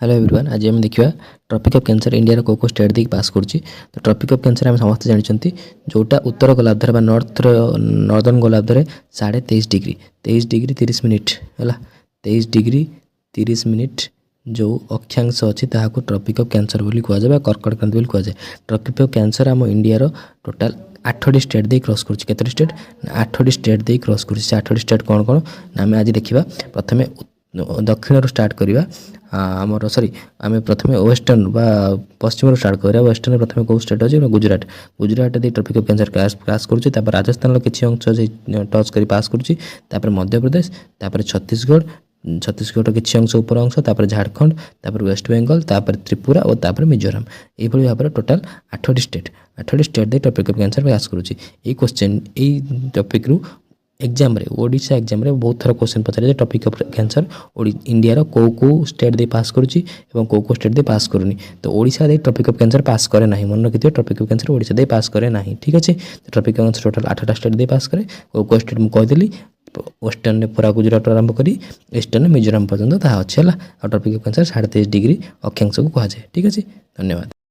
Hello everyone आज आम देखा ट्रॉपिक ऑफ कैंसर इंडिया को स्टेट देख पास करुच्ची। तो ट्रॉपिक ऑफ कैंसर आम समस्त जानते जोटा उत्तर गोलार्धर नॉर्दर्न गोलार्धर 23.5 डिग्री 30 मिनिट है 23 डिग्री 30 मिनिट जो अक्षांश अच्छी ताकू ट्रॉपिक ऑफ कैंसर बोली कहुए कर्कट क्रांति बोली कहुए। ट्रॉपिक ऑफ कैंसर आम इंडिया टोटाल 8टी स्टेट दे क्रॉस करुच्ची। केतोटी स्टेट 8टी स्टेट दे क्रॉस करुच्ची। 8टी स्टेट कौन कौन ना आम आज देखा प्रथम दक्षिण स्टार्ट करवा आमर सॉरी आम प्रथम वेस्टर्न बा पश्चिम स्टार्ट करा। वेस्टर्न प्रथम कौ स्टेट अच्छे गुजरात। गुजरात दे tropic of cancer pass करुच्ची। Rajasthan किसी अंश टच कर पास करुच्ची। मध्य प्रदेश छत्तीसगढ़ छत्तीसगढ़ किसी अंश उपर अंश झारखंड वेस्ट बेंगल त्रिपुरा और मिजोराम ये भाव में टोटाल 8टी स्टेट दे ट्रॉपिक ऑफ कैंसर पास करुच्ची। ये क्वेश्चन ये टॉपिक रु एग्जाम रे ओडिशा एग्जाम रे बहुत थर क्वेश्चन पचारे टॉपिक ऑफ कैंसर इंडिया को स्टेट दे पास करुच्ची एवं को स्टेट दे पास करूनी। तो ओडिशा दे टॉपिक ऑफ कैंसर पास करे ना मन रखिए टॉपिक ऑफ कैंसर ओडिशा दे पास करे ना। ठीक अच्छे टॉपिक ऑफ कैंसर टोटाल 8टा स्टेट दे पास करे। को स्टेट मुझे कहीदेली वेस्टर्न ने पूरा गुजरात आरंभ करी ईस्टर्न मिजोराम पर्यटन ताहा अच्छे है। टॉपिक ऑफ कैंसर 23.5 डिग्री अक्षांश को कहुए। ठीक अच्छे धन्यवाद।